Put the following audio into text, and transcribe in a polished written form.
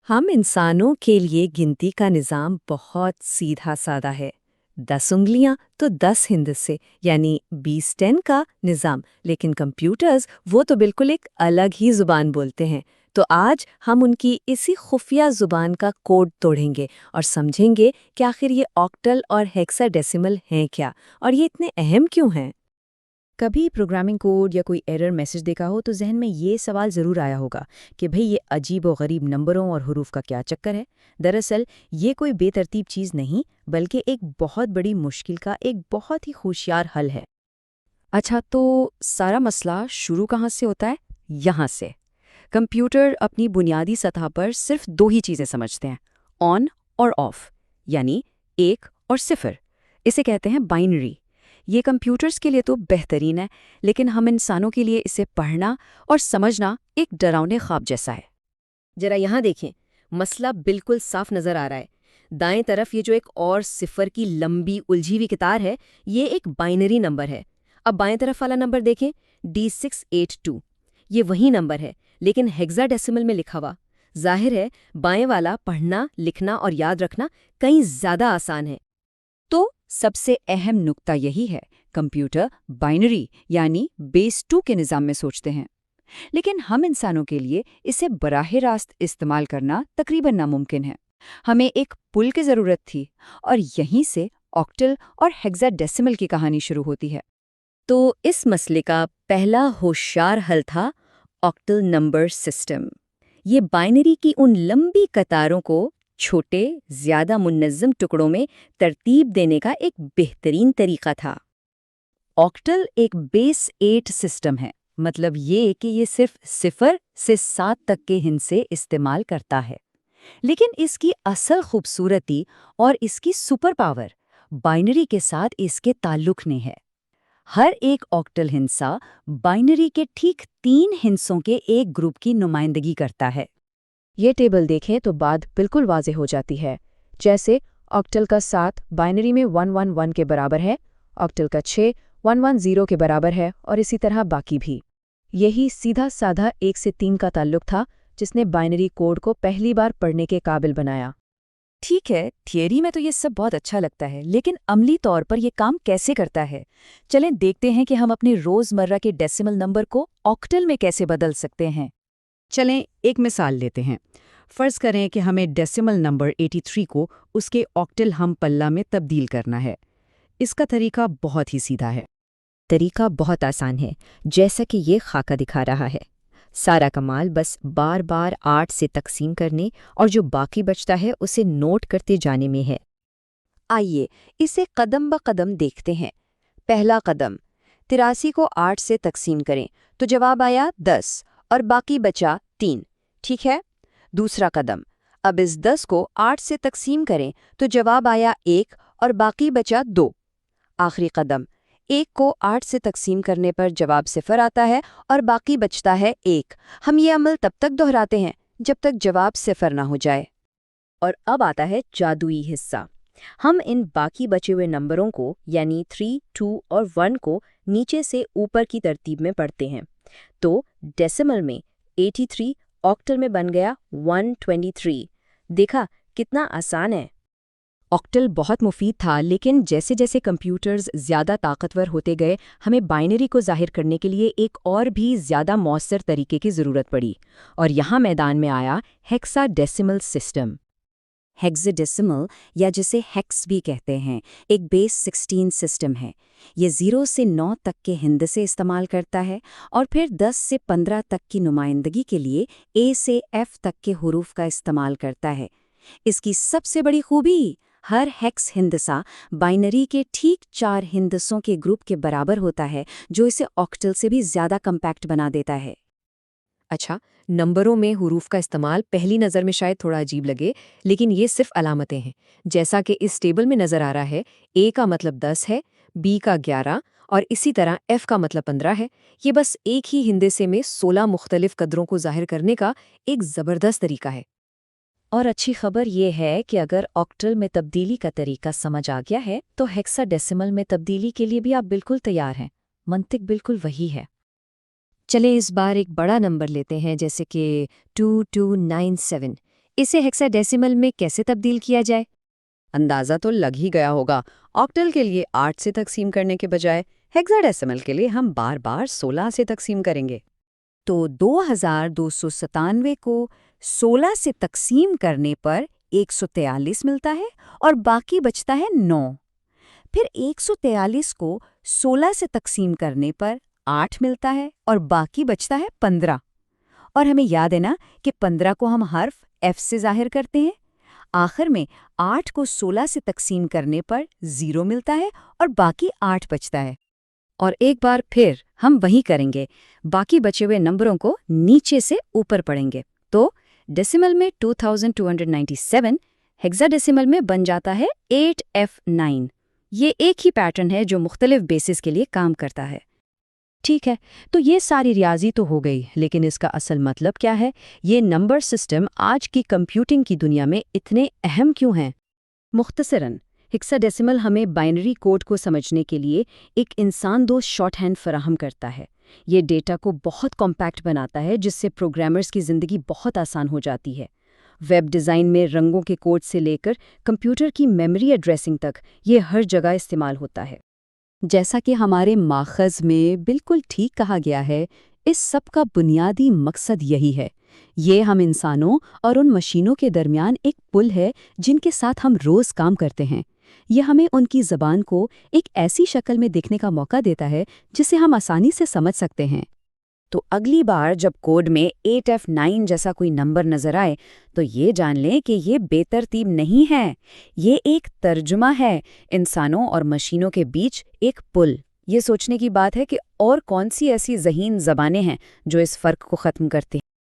ہم انسانوں کے لیے گنتی کا نظام بہت سیدھا سادہ ہے۔ 10 انگلیاں تو 10 ہندسے یعنی 20-10 کا نظام، لیکن کمپیوٹرز وہ تو بالکل ایک الگ ہی زبان بولتے ہیں۔ تو آج ہم ان کی اسی خفیہ زبان کا کوڈ توڑیں گے اور سمجھیں گے کہ آخر یہ آکٹل اور ہیکسا ڈیسیمل ہیں کیا، اور یہ اتنے اہم کیوں ہیں۔ کبھی پروگرامنگ کوڈ یا کوئی ایرر میسج دیکھا ہو تو ذہن میں یہ سوال ضرور آیا ہوگا کہ بھئی یہ عجیب و غریب نمبروں اور حروف کا کیا چکر ہے؟ دراصل یہ کوئی بے ترتیب چیز نہیں بلکہ ایک بہت بڑی مشکل کا ایک بہت ہی ہوشیار حل ہے۔ اچھا، تو سارا مسئلہ شروع کہاں سے ہوتا ہے؟ یہاں سے۔ کمپیوٹر اپنی بنیادی سطح پر صرف 2 ہی چیزیں سمجھتے ہیں، آن اور آف، یعنی 1 اور 0۔ اسے کہتے ہیں بائنری۔ یہ کمپیوٹرز کے لیے تو بہترین ہے، لیکن ہم انسانوں کے لیے اسے پڑھنا اور سمجھنا ایک ڈراؤنے خواب جیسا ہے۔ ذرا یہاں دیکھیں، مسئلہ بالکل صاف نظر آ رہا ہے۔ دائیں طرف یہ جو ایک اور صفر کی لمبی الجھی ہوئی قطار ہے، یہ ایک بائنری نمبر ہے۔ اب بائیں طرف والا نمبر دیکھیں، D682، یہ وہی نمبر ہے لیکن ہیگزا ڈیسیمل میں لکھا ہوا۔ ظاہر ہے بائیں والا پڑھنا، لکھنا اور یاد رکھنا کہیں زیادہ آسان ہے۔ تو سب سے اہم نکتہ یہی ہے، کمپیوٹر بائنری یعنی بیس 2 کے نظام میں سوچتے ہیں، لیکن ہم انسانوں کے لیے اسے براہ راست استعمال کرنا تقریباً ناممکن ہے۔ ہمیں ایک پل کی ضرورت تھی، اور یہیں سے آکٹل اور ہیگزا ڈیسیمل کی کہانی شروع ہوتی ہے۔ تو اس مسئلے کا پہلا ہوشیار حل تھا آکٹل نمبر سسٹم۔ یہ بائنری کی ان لمبی قطاروں کو چھوٹے، زیادہ منظم ٹکڑوں میں ترتیب دینے کا ایک بہترین طریقہ تھا۔ آکٹل ایک بیس 8 سسٹم ہے، مطلب یہ کہ یہ صرف 0 سے 7 تک کے ہندسے استعمال کرتا ہے۔ لیکن اس کی اصل خوبصورتی اور اس کی سپر پاور بائنری کے ساتھ اس کے تعلق میں ہے۔ ہر ایک آکٹل ہندسہ بائنری کے ٹھیک 3 ہندسوں کے ایک گروپ کی نمائندگی کرتا ہے۔ یہ ٹیبل دیکھیں تو بات بالکل واضح ہو جاتی ہے۔ جیسے آکٹل کا 7 بائنری میں 111 کے برابر ہے، آکٹل کا 6 110 کے برابر ہے، اور اسی طرح باقی بھی۔ یہی سیدھا سادھا 1 سے 3 کا تعلق تھا جس نے بائنری کوڈ کو پہلی بار پڑھنے کے قابل بنایا۔ ٹھیک ہے، تھیوری میں تو یہ سب بہت اچھا لگتا ہے، لیکن عملی طور پر یہ کام کیسے کرتا ہے؟ چلیں دیکھتے ہیں کہ ہم اپنے روزمرہ کے ڈیسیمل نمبر کو آکٹل میں کیسے بدل سکتے ہیں۔ چلیں ایک مثال لیتے ہیں۔ فرض کریں کہ ہمیں ڈیسیمل نمبر 83 کو اس کے آکٹل ہم پلہ میں تبدیل کرنا ہے۔ اس کا طریقہ بہت ہی سیدھا ہے۔ طریقہ بہت آسان ہے، جیسا کہ یہ خاکہ دکھا رہا ہے۔ سارا کمال بس بار بار 8 سے تقسیم کرنے اور جو باقی بچتا ہے اسے نوٹ کرتے جانے میں ہے۔ آئیے اسے قدم بقدم دیکھتے ہیں۔ پہلا قدم، 83 کو 8 سے تقسیم کریں تو جواب آیا 10 اور باقی بچا 3، ٹھیک ہے؟ دوسرا قدم، اب اس 10 کو 8 سے تقسیم کریں تو جواب آیا 1 اور باقی بچا 2۔ آخری قدم، 1 کو 8 سے تقسیم کرنے پر جواب 0 آتا ہے اور باقی بچتا ہے 1۔ ہم یہ عمل تب تک دہراتے ہیں جب تک جواب 0 نہ ہو جائے۔ اور اب آتا ہے جادوئی حصہ۔ ہم ان باقی بچے ہوئے نمبروں کو یعنی 3، 2 اور 1 کو نیچے سے اوپر کی ترتیب میں پڑھتے ہیں۔ تو ڈیسیمل میں 83 آکٹل میں بن گیا 123۔ دیکھا کتنا آسان ہے۔ آکٹل بہت مفید تھا، لیکن جیسے جیسے کمپیوٹرز زیادہ طاقتور ہوتے گئے ہمیں بائنری کو ظاہر کرنے کے لیے ایک اور بھی زیادہ مؤثر طریقے کی ضرورت پڑی، اور یہاں میدان میں آیا hexa decimal system. Hexa decimal یا جسے ہیکس بھی کہتے ہیں، ایک بیس 16 سسٹم ہے۔ یہ 0 سے 9 تک کے ہندسے استعمال کرتا ہے اور پھر 10 سے 15 تک کی نمائندگی کے لیے A سے F تک کے حروف کا استعمال کرتا ہے۔ اس کی سب سے بڑی خوبی، ہر ہیکس ہندسہ بائنری کے ٹھیک 4 ہندسوں کے گروپ کے برابر ہوتا ہے، جو اسے آکٹل سے بھی زیادہ کمپیکٹ بنا دیتا ہے۔ اچھا، نمبروں میں حروف کا استعمال پہلی نظر میں شاید تھوڑا عجیب لگے، لیکن یہ صرف علامتیں ہیں۔ جیسا کہ اس ٹیبل میں نظر آ رہا ہے، A کا مطلب 10 ہے، B کا 11 اور اسی طرح F کا مطلب 15 ہے۔ یہ بس ایک ہی ہندسے میں 16 مختلف قدروں کو ظاہر کرنے کا ایک زبردست طریقہ ہے۔ اور اچھی خبر یہ ہے کہ اگر آکٹل میں تبدیلی کا طریقہ سمجھ آ گیا ہے تو ہیکسا ڈیسیمل میں تبدیلی کے لیے بھی آپ بالکل تیار ہیں۔ منطق بالکل وہی ہے۔ چلیں اس بار ایک بڑا نمبر لیتے ہیں، جیسے کہ 2297۔ اسے ہیکساڈیسیمل میں کیسے تبدیل کیا جائے؟ اندازہ تو لگ ہی گیا ہوگا۔ آکٹل کے لیے 8 سے تقسیم کرنے کے بجائے ہیکساڈیسیمل کے لیے ہم بار بار 16 سے تقسیم کریں گے۔ تو 2297 کو 16 سے تقسیم کرنے پر 143 ملتا ہے اور باقی بچتا ہے 9۔ پھر 143 کو 16 سے تقسیم کرنے پر 8 ملتا ہے اور باقی بچتا ہے 15۔ اور ہمیں یاد ہے نا کہ 15 کو ہم حرف F سے ظاہر کرتے ہیں۔ آخر میں 8 کو 16 سے تقسیم کرنے پر 0 ملتا ہے اور باقی 8 بچتا ہے۔ اور ایک بار پھر ہم وہی کریں گے، باقی بچے ہوئے نمبروں کو نیچے سے اوپر پڑھیں گے۔ تو ڈیسیمل میں 2297، ہیکساڈیسیمل میں بن جاتا ہے 8F9۔ یہ ایک ہی پیٹرن ہے جو مختلف بیسز کے لیے کام کرتا ہے۔ ٹھیک ہے، تو یہ ساری ریاضی تو ہو گئی، لیکن اس کا اصل مطلب کیا ہے؟ یہ نمبر سسٹم آج کی کمپیوٹنگ کی دنیا میں اتنے اہم کیوں ہیں؟ مختصراً، ہیکساڈیسیمل ہمیں بائنری کوڈ کو سمجھنے کے لیے ایک انسان دوست شارٹ ہینڈ فراہم کرتا ہے۔ یہ ڈیٹا کو بہت کمپیکٹ بناتا ہے، جس سے پروگرامرز کی زندگی بہت آسان ہو جاتی ہے۔ ویب ڈیزائن میں رنگوں کے کوڈ سے لے کر کمپیوٹر کی میموری ایڈریسنگ تک یہ ہر جگہ استعمال ہوتا ہے۔ جیسا کہ ہمارے ماخذ میں بالکل ٹھیک کہا گیا ہے، اس سب کا بنیادی مقصد یہی ہے۔ یہ ہم انسانوں اور ان مشینوں کے درمیان ایک پل ہے جن کے ساتھ ہم روز کام کرتے ہیں۔ یہ ہمیں ان کی زبان کو ایک ایسی شکل میں دیکھنے کا موقع دیتا ہے جسے ہم آسانی سے سمجھ سکتے ہیں۔ تو اگلی بار جب کوڈ میں 8F9 جیسا کوئی نمبر نظر آئے تو یہ جان لیں کہ یہ بے ترتیب نہیں ہے، یہ ایک ترجمہ ہے، انسانوں اور مشینوں کے بیچ ایک پل۔ یہ سوچنے کی بات ہے کہ اور کون سی ایسی ذہین زبانیں ہیں جو اس فرق کو ختم کرتی ہیں۔